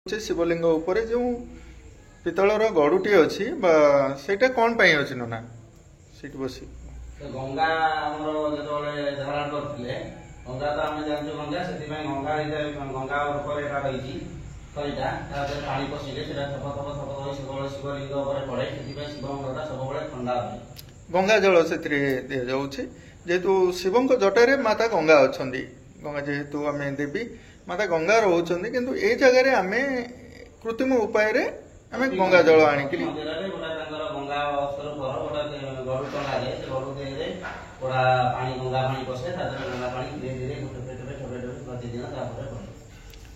शिवलिंग उपरे जो पितलर गड़ुटी अच्छी सेटा कौन पाई अच्छी ना सीट बसी गंगा धारण करते गंगा तो आम जान गंगा से गंगा गंगा रही पानी पशिले थप थप थप शिवलिंग पड़े से शिवलिंग सब ठंडा हुए गंगा जल से दि जाऊँगी जेहेतु शिव जटारे माता गंगा अच्छा गंगा जेहेतु आम देवी माता गंगा रोचंदी किंतु ए जगह आम कृत्रिम उपाय आम गंगा जल आणिक गंगा स्वरूप गरु टंगा गरु देहे पानी गंगा पानी पशे गंगा पानी धीरे धीरे प्रतिदिन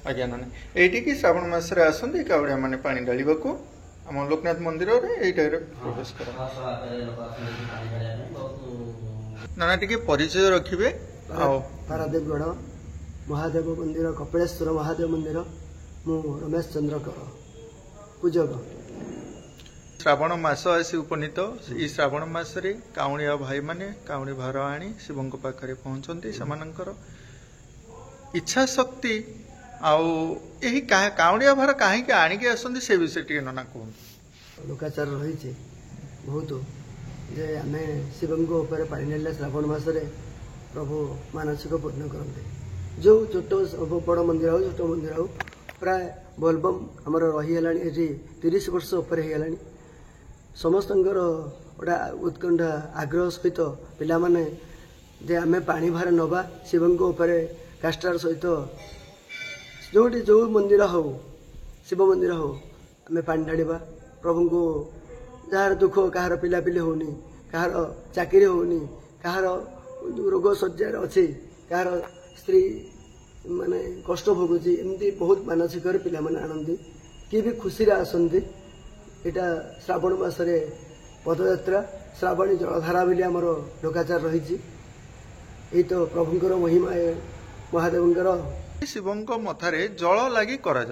आज्ञा ना ये कि श्रावण मसरे आसती कावड़िया मैंने पानी ढाल आम लोकनाथ मंदिर प्रवेश कर नाना टी परिचय रखिए पारादीपगढ़ महादेव मंदिर कपिलेश्वर महादेव मंदिर मु रमेश चंद्र पूजक श्रावण मास आसी उपनीत ई श्रावण मासरे काउणिया भाई माने काउणी भार आनी शिव पाखे पहुंचती से इच्छा शक्ति आई काउणिया भार कहीं आणिकी आसती से विषय टी नना कहूँ लोकाचार रही बहुत जे आम शिव पानी ना श्रावण मसरे प्रभु मानसिक पूर्ण करते जो छोट बड़ मंदिर हो छोट मंदिर हो प्राय बोलबम आमर रही 30 वर्ष उपर हो समस्त गोटा उत्कंठा आग्रह सहित पिला माने जे आम पानी भार नवा शिव काष्टार सहित जो जो मंदिर हो शिव मंदिर हो आम पानी ढाड़ा प्रभु को जार दुख कहार पिलापिली होनी कहार चाकरी होनी कहार रोग शଯ୍ୟାर अच्छे कहार स्त्री माने कष्ट भोगुची एमती बहुत मानसिक पिला माने आनंदी किए भी खुशी आसती यहाँ श्रावण मसरे पदयात्रा श्रावणी जलधारा बोली आमर लोकाचार रही यही तो प्रभुंर महिमा महादेवंकर शिव मथारे जल लगी करा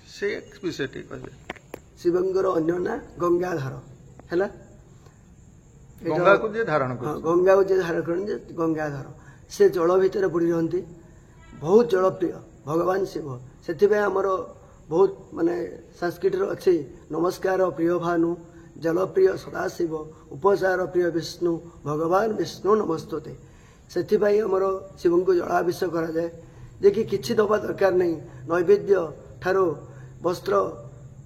से विषय कहे शिवंर अन्य ना गंगाधर है गंगा को जे धारण गंगा को जे धारण कर गंगाधर से जल भितर बुड़ी रही बहुत जलप्रिय भगवान शिव से आमर बहुत माने संस्कृत अच्छे नमस्कार प्रिय भानु जलप्रिय सदाशिव उपचार प्रिय विष्णु भगवान विष्णु नमस्तुते से आमर शिव को जलाभिषेक कराए जे कि किसी दबा दरकार नहीं नैवेद्य ठारो वस्त्र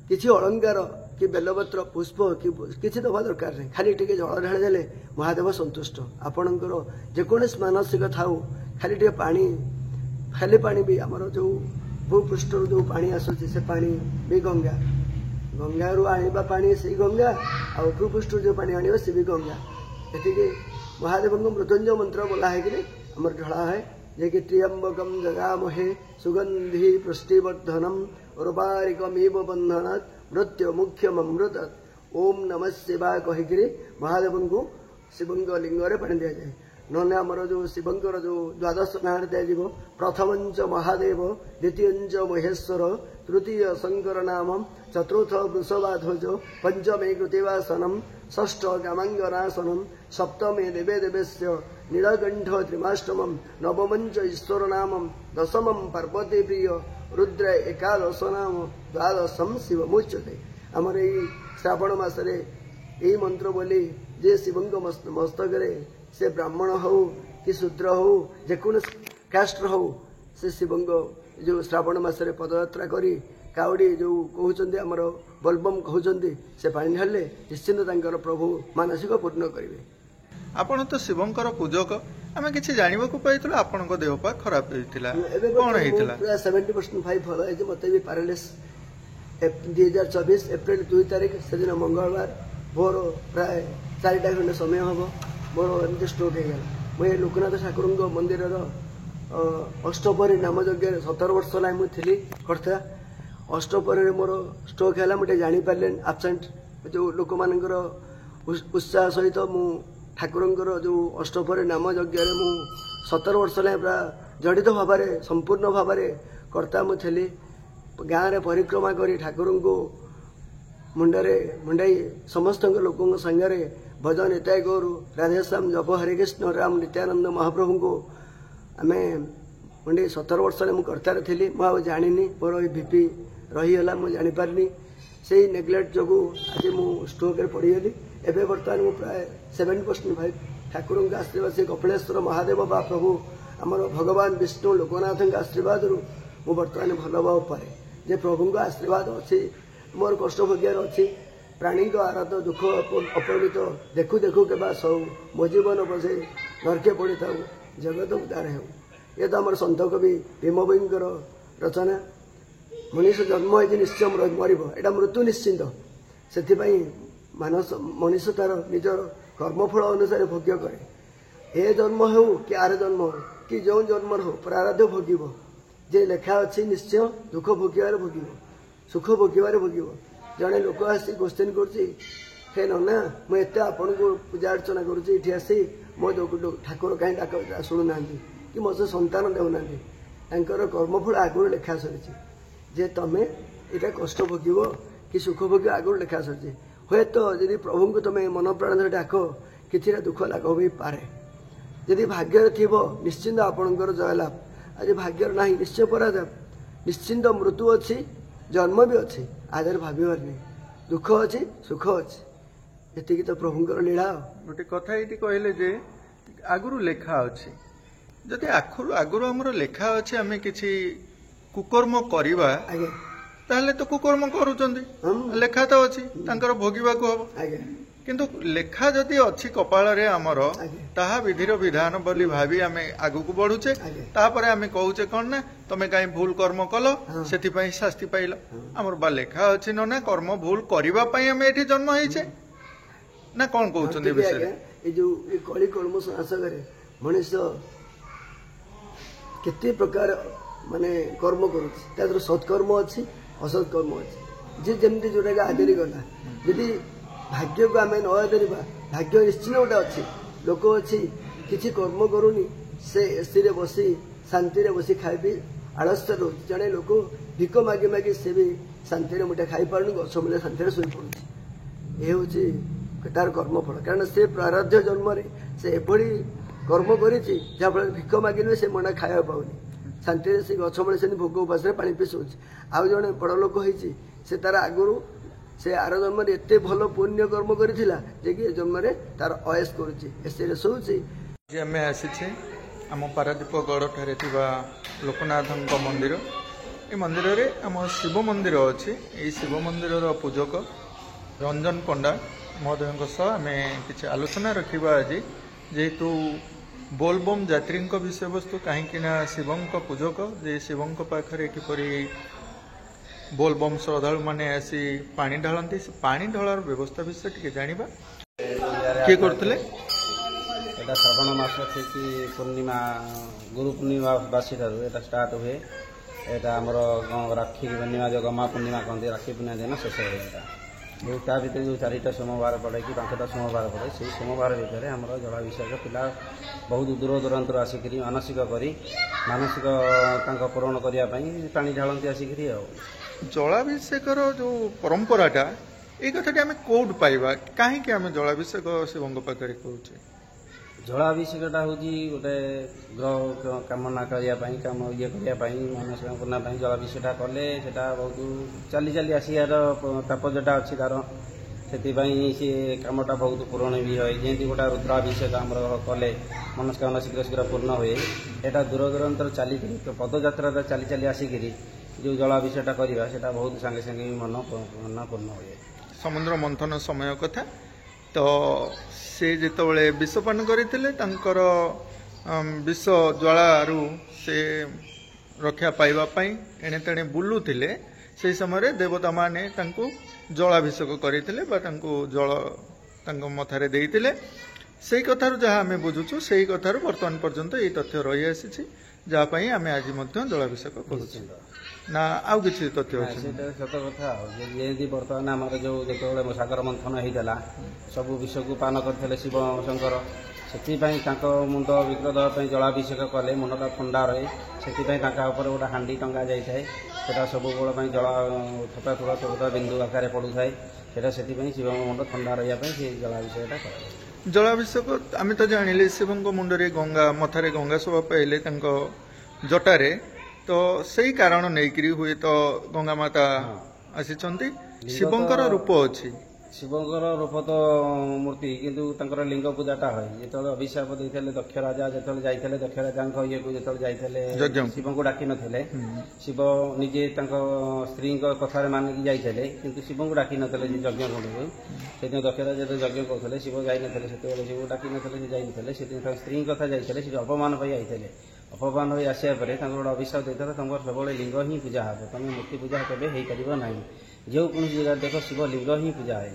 किसी अलंकार कि बेलपत्र पुष्प कि किसी दबा दरकार नहीं खाली टे जल ढाड़ी देले महादेव संतुष्ट आपणकर जेकोसी मानसिक थाऊ खाली टे पानी खाली पानी भी आमर जो भूपृष्ठ जो पानी आसूसी से पानी भी गंगा गंगा रू आनिबा पानी से गंगा आ भूपृष्ठ जो पानी आनिबा से भी गंगा ये महादेव मृत्युंजय मंत्र बोला है कि आमर ढड़ा है जे कि त्र्यंबकम जगामहे सुगंधि पुष्टिवर्धनम उर्वारिकमेव बंधनात् मृत्यु मुख्यम अमृत ओम नमः शिवाय कहीकि महादेव को शिव लिंग पानी दि जाए नने आमर जो शिवंकर जो द्वादश ना दिज्व प्रथम महादेव द्वितीय महेश्वर तृतीय शंकर नाम चतुर्थ वृषभाध्वज पंचमे कृतिवासनम षष्ठ गामांगनाशनम सप्तमे देवे देवेश्य नीलकंठ त्रिमाष्टमम नवमंच ईश्वर नाम दशमम पार्वती प्रिय रुद्र एकादश नाम द्वादशम शिव मुच्यते आमर यही श्रावण मसरे यही मंत्र बोली जे शिव मस्तक से ब्राह्मण हो कि शूद्र हो जेकोसी कास्ट हो से शिव जो श्रावण मसरे पदयात्रा करी कावड़ी जो कहते आमर बोलबम कहते से पानी ढाले निश्चिंत प्रभु मानसिक पूर्ण करेंगे आपण तो शिवंकर पूजक आम कि जानवा पाई आपण देह पा खराब कौन होता 70% भल है मत भी पारालिस 2024 एप्रिल 2 तारीख से दिन मंगलवार भोर प्राय 4टा खंडे समय हम मोर एमती स्ट्रोक हो गला मुझे लोकनाथ ठाकुर मंदिर अष्टपहरी नाम यज्ञ 17 वर्ष ला मुझे करता अष्टपहरी मोर स्ट्रोक है मुझे जापारे आबसेंट जो लोक मान उत्साह सहित मु ठाकुर जो अष्टपहरी नाम यज्ञ मु 17 वर्ष ला प्राय जड़ित भाव संपूर्ण भाव कर्ता मुझे गाँव में परिक्रमा कर ठाकुर को मुंडे मुंडाई समस्त लोक सांगे भजन निताय गौरु राधेश्याम जप हरे कृष्ण राम नित्यानंद महाप्रभु को आम मुंडे 17 वर्ष मुझे कर्तार थी मुझे जानी मोर बीपी रहीगला मुझे जापारि से नेग्लेक्ट जो आज मुझे स्ट्रोक पड़गली एवं बर्तमान मुझे प्राय 7.5 ठाकुर का आशीर्वाद से कपिलेश्वर महादेव बा प्रभु आमर भगवान विष्णु लोकनाथ आशीर्वाद मु बर्तमान भल भाव पाए जे प्रभु का आशीर्वाद अच्छी मोर कष्ट भोगियार अच्छी प्राणी आराध दुख अपरित देखु देखु के सब मो जीवन बसे नरके पड़ी था जगत उदार हो ये तो आम सन्त कवि भीमभोईंकर रचना मनीष जन्म है निश्चय मर एटा मृत्यु निश्चिंत से मानस मनीष तार निजर कर्मफल अनुसार भोग्य करे ए जन्म हो कि आर जन्म हो कि जो जन्म हो प्रारब्ध भोगिब जे लेखा अच्छी निश्चय दुख भोगार भोगिब सुख भोगार भोगिब जड़े लोक आसी क्वेश्चन कर नना मुझे आपन को पूजा अर्चना करुँची आसी मो ठाकुर कहीं डाक शुणुना कि मो संतान देना कर्मफल आगुरी लेखा सरी जे तुम यहाँ कष्ट भोगिब कि सुख भोग आगुरी लेखा सरी हे तो यदि प्रभु को तुम मन प्राण डाक कि दुख लाग भी पारे यदि भाग्य थी निश्चिंत आपणकर जयलाभ आज भाग्य ना निश्चय पराजाप निश्चिंत मृत्यु अच्छी जन्म भी अच्छी आधार भावार नहीं दुख अच्छी सुख अच्छी ये तो प्रभुंर लीला गोटे कथा ये कहले जे आगुरु लेखा अच्छी जदि आगुरु आमर लेखा अच्छी आम किसी कुकर्म करवा ताहले तो कुकर्म करुचंदी लेखा तो अच्छी तांकर भोगिबाकू हम किंतु लेखा जदि अच्छी कपाल रे आमर ताहा विधिर विधान बोली भावी आमे आगु को बढ़ुचे तापरे आमे कहूचे कौन ना तमे काई भूल कर्म कलो सेति पई शास्ति पाइलो आमर बा लेखा अच्छी न ना कर्म भूल करिबा पई आमे एठी जन्म होइचे ना कौन कहउचंदी विषय ए जो ए कली कर्म संसार करे मनुष्य केते प्रकार माने कर्म करूची तादर सत्कर्म अच्छी असत कर्म अच्छी जे जेमती जोटा आदरी गला यदि भाग्य को आम नदर भाग्य निश्चित गोटे अच्छी लोक अच्छी किसी कर्म करूनी से एसी रे बसी शांति रे बसी खाई पी आलस्य रोज जड़े लोक भिक मागी मागी से भी शांति मुठे खाई पार गछ मूल्य शांति शोई पड़ुची ये हूँ तार कर्मफल कारण से प्राराध्य जन्म से एभली कर्म करी जहाँफल भिक मागिले से मना खाया पाऊनी शांति से गछ मूल्य से भोग उपास पानी पी शोच आउ जड़े बड़ लोक होती से तार आगुरी से आर जन्म एत भल पुण्य कर्म करिथिला जे कि जन्म रे तार अयस करूची एसे सोची जे हमें आसीछे आम पारादीप गढ़ ठारे थिबा लोकनाथଙ୍କ मंदिर ए मंदिर रे आम शिव मंदिर अछि ए शिव मंदिर रो पूजक रंजन पंडा महोदयଙ୍କ सह आमे किछि आलोचना रखिबा आज जेहेतु बोलबम यात्री विषय वस्तु कहीं शिवंक पूजक जे शिवंक पाखरे किपरि बोलबम श्रद्धालु माने आसी पानी ढालती पानी ढलार व्यवस्था विषय टी जाना किए करते श्रावण मास ठीक पूर्णिमा गुरु पूर्णिमा बासी ठार स्टार्ट हुए यहाँ आमर राखी पूर्णिमा जो गमा पूर्णिमा कहते राखी पूर्णिमा दिन शेष हुए जो भितर जो 4टा सोमवार पड़े कि 5टा सोमवार पड़े से सोमवार भितर आम जलाभिषेक पिला बहुत दूर दूरांतर आसिक मानसिक करी मानसिक पूरण करने पानी ढालती आसिक जलाभिषेकर जो परंपराटा ये कथा आम कौट पाइबा कहीं जलाभिषेक शिवंग पाखे कहे जलाभिषेकटा हूँ गोटे ग्रह कामना करने कम ये करने मनस्कामना पूर्णा जलाभिषेकटा कले से बहुत चली चली आसार तापजटा अच्छी तार से सी कमटा बहुत पूरण भी हुए जमी गोटा रुद्राभिषेक आम कले मनस्कामना शीघ्र शीघ्र पूर्ण हुए यहाँ दूर दूरांतर चली पदयात्रा चली चली आसिक जो जलाभिषेकटा करवा से बहुत सांगे सांगे मन पूर्ण हुए समुद्र मंथन समय कथा तो से जितेबाला विषपान करते विष ज्वालू से रक्षा पाइबापी एणे तेणे बुलूले से समय देवता माने जलाभिषेक करते जल मथारे देते से कथार जहाँ आम बुझुचु से कथार बर्तमान पर्यंत ये तथ्य रही आसी जहाँपाई आम आज जलाभिषेक करुचे ना आउ किसी तथ्य सत कथा जमी बर्तमान आम जो जो सागर मंथन होता सब विष को पान करते शिव शंकर से मुंड विकृत होगापी जलाभिषेक कले मुंडा ठंडा रहे से गोटे हांडी टंगा जाए सब बेल जल थोड़ा थोड़ा थोड़ा बिंदु आकार पड़ू थाए से शिव मुंड ठंडा रही से जलाभिषेकटा कर जलाभिषेक आम तो जानिले शिव मुंडरे गंगा मथारे गंगा शोभा पाइले जटारे तो सेई कारण नेइकरी हुए तो गंगा माता आसीचंती शिवंकर रूप अछि शिवंकर रूप तो मूर्ति किंतु तांकर लिंग पूजाटा होय जेतले अभिशाप देइथले दक्ष राजा जेतले जाइथले दक्ष राजांक इए को जेतले जाइथले यज्ञ शिव को डाकी नथिले शिव निजे तांको स्त्री कथार मानिक जाइथले किंतु शिव को डाकी नथिले जे यज्ञ करबो सेदिन दक्ष राजा जो यज्ञ करथले शिव जाई नथिले सेते शिव डाकी नथिले जे जाई नथिले सेदिन तांको स्त्री कथा जाइथले से अपमान पई आइथले अपमान होई आसिया परे तांको गोटे अभिशाप देइथले तांको सबले लिंग ही पूजा हबो तमे मूर्ति पूजा केबे हेई परिबो नाही जो कौन जगह देख शिव लिंग ही पूजा है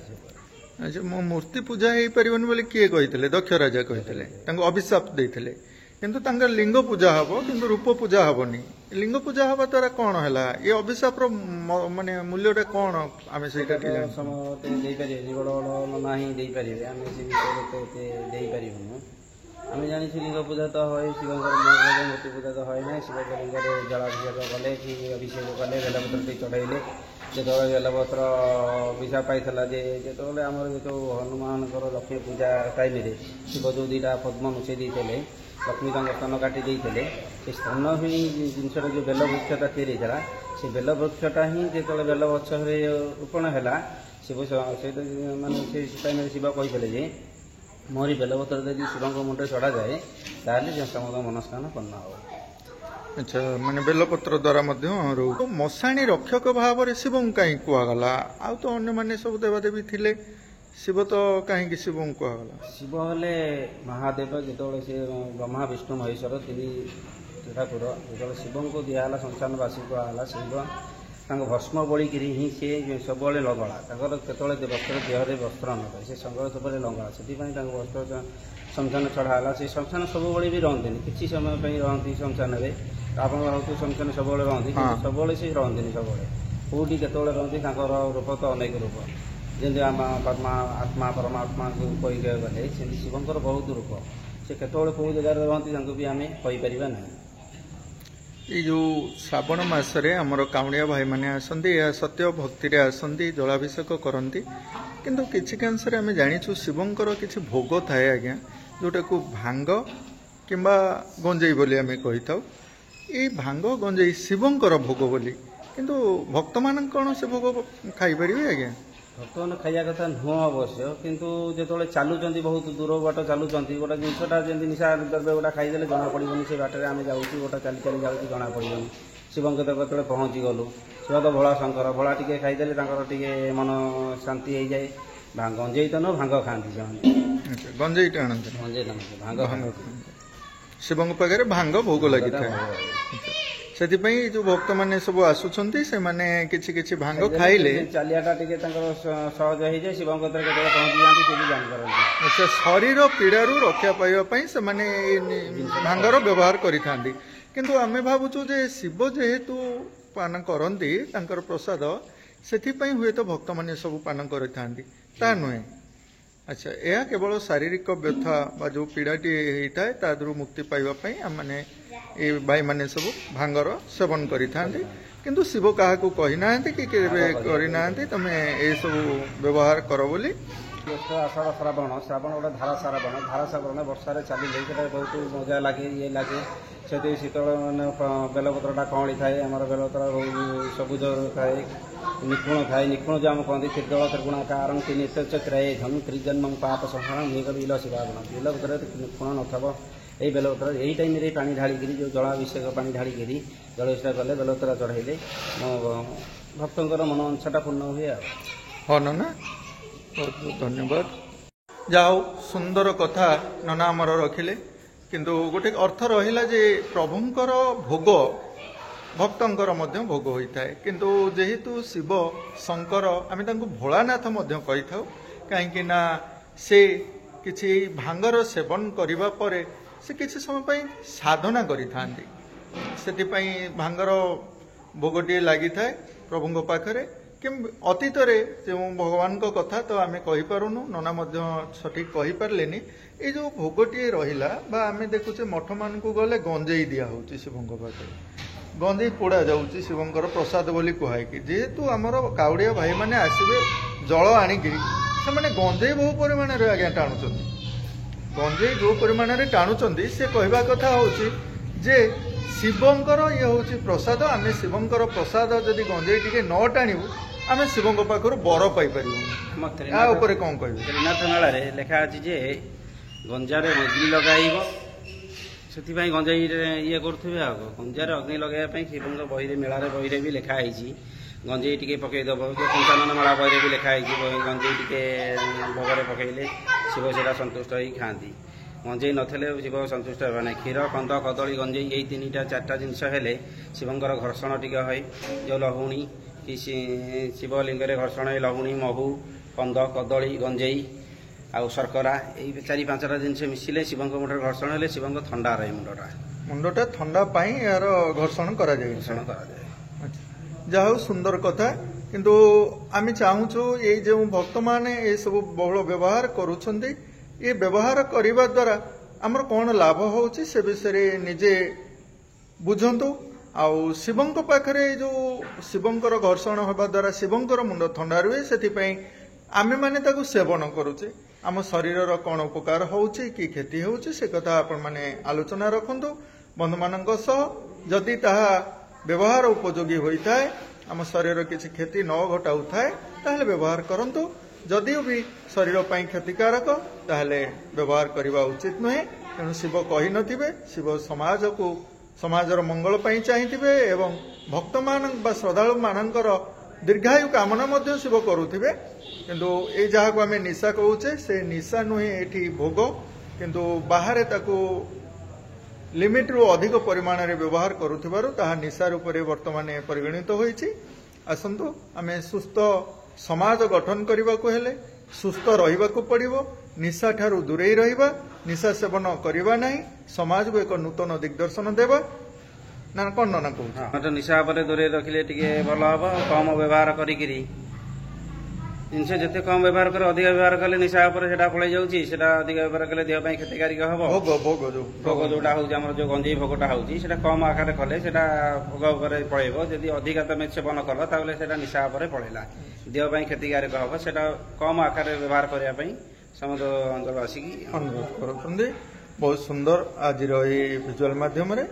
अच्छा मो मूर्ति पूजा हेई परिबन बोले किए कहितले दक्ष राजा कहितले तांको अभिशाप देइथले किंतु तांकर लिंग पूजा हबो किंतु रूप पूजा हबोनी लिंग पूजा हबा तोरा कोन हला ए अभिशाप रो माने मूल्यटा कोन आमे सेटा के जान समय देई पारे बड़ बड़ नाही देई पारे आमे से विषय देई पारिबो आमे जानि लिंग पूजा तो होय शिवंकर मूर्ति पूजा तो होय ना शिव लिंग रे जलाभिषेक कले कि अभिषेक कले बेलपत्र टे चढ़ाइले जेतବେଳେ ବେଲପତ୍ର ବିଷା ପାଇଥିଲା ଯେତେବେଳେ ଆମର ଯେଉଁ ହନୁମାନଙ୍କର ଲକ୍ଷ୍ମୀ ପୂଜା ଟାଇମ୍ରେ ଶିବ ଯେଉଁ ଦୁଇଟା ପଦ୍ମ ଲୁଚେଇ ଦେଇଥିଲେ ଲକ୍ଷ୍ମୀ ତାଙ୍କ ସ୍ତନ କାଟି ଦେଇଥିଲେ ସେ ସ୍ତନ ହିଁ ଜିନିଷଟା ଯେଉଁ ବେଲବୃକ୍ଷଟା ତିଆରି ହେଇଥିଲା ସେ ବେଲବୃକ୍ଷଟା ହିଁ ଯେତେବେଳେ ବେଲ ଗଛରେ ରୋପଣ ହେଲା ଶିବ ସେଇଟା ମାନେ ସେ ଟାଇମ୍ରେ ଶିବ କହିଥିଲେ ଯେ ମୋରି ବେଲପତ୍ର ଯଦି ଶିବଙ୍କ ମୁଣ୍ଡରେ ଚଢ଼ାଯାଏ ତାହେଲେ ଯେ ସମସ୍ତ ମନସ୍କାମନା ପୂର୍ଣ୍ଣ ହେବ अच्छा माने बेलपत्र द्वारा मध्य रो मशाणी रक्षक भाव रे शिव कहीं कुआगला आउ तो अन्य माने सब देवादेवी थिले शिव तो कहीं शिव कुआगला शिव हेले महादेव जेतବେଳେ से ब्रह्मा विष्णु महेश्वर तीन ठाकुर जेतବେଳେ शिव को दियाला संसारवासी को आला शिव तांको भस्म बोलिकिरी ही से सबले लगला तांकर केतବେଳେ वस्त्र देहरे वस्त्र न से संग्रह सबले लगला सेति पई तांको वस्त्र शमशान चढ़ाला से शमशान सब भी रहते किसी समय रहती शमशान में आप शमशान सब रहती सब से रहती सब कौटी के रहती रूप तो अनेक रूप जमी आम पद्मा आत्मा परमात्मा को कही गले से शिवंकर बहुत रूप से केतବେଳେ कौ जगार रहती भी आम कहीपर ना ये जो श्रावण मासरे आमर काउणिया भाई माने आसंती या सत्य भक्ति रे आसंती जलाभिषेक करंती किंतु किछि कांसरे आमे जानिछु शिवंकर किछि भोग थाए आज्ञा जोटा को भांग किंबा गंजेई बोली आमे कहि थाउ ए भांग गंजेई शिवंकर भोग बोली किंतु भक्त मान कोन से भोग खाई परिबे आज्ञा भक्त मैंने खाଇବା କଥା ନୁହଁ ଅବଶ୍ୟ କିନ୍ତୁ ଯେତେବେଳେ ଚାଲୁଛନ୍ତି ବହୁତ ଦୂର ବାଟ ଚାଲୁଛନ୍ତି ଗୋଟେ ଜିନିଷଟା ଯେମିତି ନିଶା ଦ୍ରବ୍ୟ ଗୋଟା ଖାଇଦେଲେ ଜଣା ପଡ଼ିବନି ସେ ବାଟରେ ଆମେ ଯାଉଛୁ ଗୋଟା ଚାଲି ଚାଲି ଯାଉଛି ଜଣା ପଡ଼ିବନି ଶିବଙ୍କ ଯେତେବେଳେ ପହଞ୍ଚି ଗଲୁ ଶିବ ତ ଭୋଳା ଶଙ୍କର ଭୋଳା ଟିକେ ଖାଇଦେଲେ ତାଙ୍କର ଟିକେ ମନ ଶାନ୍ତି ହେଇଯାଏ ଗଞ୍ଜେଇ ତ ନୁହଁ ଭାଙ୍ଗ ଖାଆନ୍ତି ସେମାନେ ଗଞ୍ଜେଇଟା ଆଣନ୍ତି ଗଞ୍ଜେଇ ଭାଙ୍ଗ ଶିବଙ୍କ ପାଖରେ ଭାଙ୍ଗ ଭୋଗ ଲାଗିଥାଏ ସେଥିପାଇଁ ଯୋଉ ଭକ୍ତ ମାନେ ସବୁ ଆସୁଛନ୍ତି ସେମାନେ କିଛି କିଛି ଭାଙ୍ଗ ଖାଇଲେ ଚାଲିଆଟା ଟିକେ ତାଙ୍କର ସହଜ ହେଇଯାଏ ଶିବଙ୍କ କତିରେ କେତେବେଳେ ପହଞ୍ଚି ଯାଆନ୍ତି ସେ ବି ଜାଣିପାରନ୍ତି ଆଚ୍ଛା ଶରୀର ପୀଡ଼ାରୁ ରକ୍ଷା ପାଇବା ପାଇଁ ସେମାନେ ଭାଙ୍ଗର ବ୍ୟବହାର କରିଥାନ୍ତି କିନ୍ତୁ ଆମେ ଭାବୁଛୁ ଯେ ଶିବ ଯେହେତୁ ପାନ କରନ୍ତି ତାଙ୍କର ପ୍ରସାଦ ସେଥିପାଇଁ ହୁଏତ ଭକ୍ତମାନେ ସବୁ ପାନ କରିଥାନ୍ତି ତାହା ନୁହେଁ अच्छा यह केवल शारीरिक व्यथा बा जो पीड़ाटी होता है तादू मुक्ति पाइबा पई हमने ए भाई माने सब भांगर सेवन करिथांती किंतु शिव काहा को कहि नांती कि केबे करि नांती तमे ए सब व्यवहार करो बोली आषाढ़ श्रावण श्रावण गोटे धारा श्रावण वर्षा चली बहुत मजा लगे ये लगे से शीतल मैंने बेलपत्रटा कौड़ी थाए आम बेलपत्र सबुज थाए निपुण थाए निपुण जो आम कहते त्रिदल त्रिगुणाकारं त्रिनेत्रचक्रये धनु त्रिजन्म पाप संहारं ये बिल शिवागुण बेलपत्र निपुण नथब यही बेलपत्र यही टाइम रे पानी ढालिकी जो जलाभिषेक पानी ढालिकी जलाभिषेक कले बेलपत्र चढ़ाइले भक्तर मन अंशटा पूर्ण हुए हाँ ना बहुत बहुत धन्यवाद जाओ सुंदर कथा नना आमर रखिले किंतु गोटे अर्थ रहिला जे प्रभुंकर भोग भक्तंकर मध्य भोग होता है किंतु जेहेतु शिव शंकर आम भोलानाथ मध्य कही था कहीं ना से किसी भांगर सेवन करने पर से किसी समय साधना करी भांगर भोगटे लगी था प्रभु पाखरे कि अतीत जो भगवान कथा तो आम कहीपरूनु नना सठिक कहीपारे ये जो भोगटे रहा आम देखुचे मठ मान को गले गंजेई दिया होची शिवंक पाखे गंजेई पोड़ा जाऊँगी शिवंकर प्रसाद बोली कहुए जेहेतु आमर काउड़िया भाई मैंने आसवे जल आणिकी से गंजेई बहु परिमाण आज्ञा टाणुंट गंजेई जो परिमाण टाणुंट से कहवा कथा हूँ जे ଶିବଙ୍କର ଇଏ ହେଉଛି ପ୍ରସାଦ। ଆମେ ଶିବଙ୍କର ପ୍ରସାଦ ଯଦି ଗଞ୍ଜେଇ ଟିକେ ନ ଟାଣିବୁ ଆମେ ଶିବଙ୍କ ପାଖରୁ ବର ପାଇପାରିବୁନି। ଆମ ୟା ଉପରେ କ'ଣ କହିବେ? ତ୍ରିନାଥ ମେଳାରେ ଲେଖା ଅଛି ଯେ ଗଞ୍ଜାରେ ଅଗ୍ନି ଲଗାଇବ, ସେଥିପାଇଁ ଗଞ୍ଜେଇରେ ଇଏ କରୁଥିବେ। ଆଉ ଗଞ୍ଜାରେ ଅଗ୍ନି ଲଗାଇବା ପାଇଁ ଶିବଙ୍କ ବହିରେ ମେଳାରେ ବହିରେ ବି ଲେଖା ହେଇଛି ଗଞ୍ଜେଇ ଟିକେ ପକେଇଦେବ। ପଞ୍ଚାନନ ମେଳା ବହିରେ ବି ଲେଖା ହେଇଛି ଗଞ୍ଜେଇ ଟିକେ ଭୋଗରେ ପକେଇଲେ ଶିବ ସେଇଟା ସନ୍ତୁଷ୍ଟ ହେଇ ଖାଆନ୍ତି। ଗଞ୍ଜେଇ ନଥିଲେ ଶିବ ସନ୍ତୁଷ୍ଟ ହେବା ନାହିଁ। କ୍ଷୀର, କନ୍ଦ, କଦଳୀ, ଗଞ୍ଜେଇ ଏଇ 3ଟା 4ଟା ଜିନିଷ ହେଲେ ଶିବଙ୍କର ଘର୍ଷଣ ଟିକେ ହୁଏ। ଯେଉଁ ଲହୁଣୀ କି ଶିବଲିଙ୍ଗରେ ଘର୍ଷଣ ହୁଏ, ଲହୁଣୀ, ମହୁ, କନ୍ଦ, କଦଳୀ, ଗଞ୍ଜେଇ ଆଉ ଶର୍କରା ଏଇ 4-5ଟା ଜିନିଷ ମିଶିଲେ ଶିବଙ୍କ ମୁଣ୍ଡରେ ଘର୍ଷଣ ହେଲେ ଶିବଙ୍କ ଥଣ୍ଡା ରହେ ମୁଣ୍ଡଟା ଥଣ୍ଡା ପାଇଁ ଏହାର ଘର୍ଷଣ କରାଯାଏ। ଘର୍ଷଣ କରାଯାଏ। ଯାହା ହଉ ସୁନ୍ଦର କଥା। କିନ୍ତୁ ଆମେ ଚାହୁଁଛୁ ଏଇ ଯେଉଁ ଭକ୍ତମାନେ ଏସବୁ ବହୁଳ ବ୍ୟବହାର କରୁଛନ୍ତି, ଏ ବ୍ୟବହାର କରିବା ଦ୍ୱାରା ଆମର କ'ଣ ଲାଭ ହେଉଛି ସେ ବିଷୟରେ ନିଜେ ବୁଝନ୍ତୁ। ଆଉ ଶିବଙ୍କ ପାଖରେ ଏଇ ଯେଉଁ ଶିବଙ୍କର ଘର୍ଷଣ ହେବା ଦ୍ୱାରା ଶିବଙ୍କର ମୁଣ୍ଡ ଥଣ୍ଡା ରୁହେ, ସେଥିପାଇଁ ଆମେମାନେ ତାକୁ ସେବନ କରୁଛେ। ଆମ ଶରୀରର କ'ଣ ଉପକାର ହେଉଛି କି କ୍ଷତି ହେଉଛି ସେ କଥା ଆପଣମାନେ ଆଲୋଚନା ରଖନ୍ତୁ ବନ୍ଧୁମାନଙ୍କ ସହ। ଯଦି ତାହା ବ୍ୟବହାର ଉପଯୋଗୀ ହୋଇଥାଏ, ଆମ ଶରୀର କିଛି କ୍ଷତି ନ ଘଟାଉଥାଏ, ତାହେଲେ ବ୍ୟବହାର କରନ୍ତୁ। ଯଦିଓ ବି ଶରୀର ପାଇଁ କ୍ଷତିକାରକ ତାହେଲେ ବ୍ୟବହାର କରିବା ଉଚିତ ନୁହେଁ। ତେଣୁ ଶିବ କହିନଥିବେ, ଶିବ ସମାଜର ମଙ୍ଗଳ ପାଇଁ ଚାହିଁଥିବେ ଏବଂ ଭକ୍ତମାନ ବା ଶ୍ରଦ୍ଧାଳୁମାନଙ୍କର ଦୀର୍ଘାୟୁ କାମନା ମଧ୍ୟ ଶିବ କରୁଥିବେ। କିନ୍ତୁ ଏଇ ଯାହାକୁ ଆମେ ନିଶା କହୁଛେ ସେ ନିଶା ନୁହେଁ, ଏଠି ଭୋଗ। କିନ୍ତୁ ବାହାରେ ତାକୁ ଲିମିଟରୁ ଅଧିକ ପରିମାଣରେ ବ୍ୟବହାର କରୁଥିବାରୁ ତାହା ନିଶା ରୂପରେ ବର୍ତ୍ତମାନ ପରିଗଣିତ ହୋଇଛି। ଆସନ୍ତୁ ଆମେ ସୁସ୍ଥ ସମାଜ ଗଠନ କରିବାକୁ ହେଲେ ସୁସ୍ଥ ରହିବାକୁ ପଡ଼ିବ। ନିଶାଠାରୁ ଦୂରେଇ ରହିବା, ନିଶା ସେବନ କରିବା ନାହିଁ, ସମାଜକୁ ଏକ ନୂତନ ଦିଗ୍ଦର୍ଶନ ଦେବା। ନା କ'ଣ ନା କହୁଛି? ନିଶା ଉପରେ ଦୂରେଇ ରଖିଲେ ଟିକେ ଭଲ ହବ। କମ ବ୍ୟବହାର କରିକିରି ଜିନିଷ ଯେତେ କମ ବ୍ୟବହାର করে ଅଧିକ ବ୍ୟବହାର କଲେ ନିଶା ଉପରେ ସେଟା ପଳେଇ ଯାଉଛି। ସେଟା ଅଧିକ ବ୍ୟବହାର କଲେ ଦେହ ପାଇଁ କ୍ଷତିକାରକ ହବ। ଭୋଗ ଯୋଉଟା ହଉଛି ଆମର ଯୋଉ ଗଞ୍ଜେଇ ଭୋଗଟା ହଉଛି ସେଟା କମ ଆକାରରେ କଲେ ସେଟା ଭୋଗ ଉପରେ ପଳେଇବ। ଯଦି ଅଧିକା ତମେ ସେବନ କଲ ତାହେଲେ ସେଟା ନିଶା ଉପରେ ପଳେଇଲା, ଦେହ ପାଇଁ କ୍ଷତିକାରକ ହବ। ସେଟା କମ ଆକାରରେ ବ୍ୟବହାର କରିବା ପାଇଁ ସମସ୍ତ ଅଞ୍ଚଳବାସୀକି ଅନୁରୋଧ କରୁଛନ୍ତି। ବହୁତ ସୁନ୍ଦର ଆଜିର ଏଇ ଭିଜୁଆଲ ମାଧ୍ୟମରେ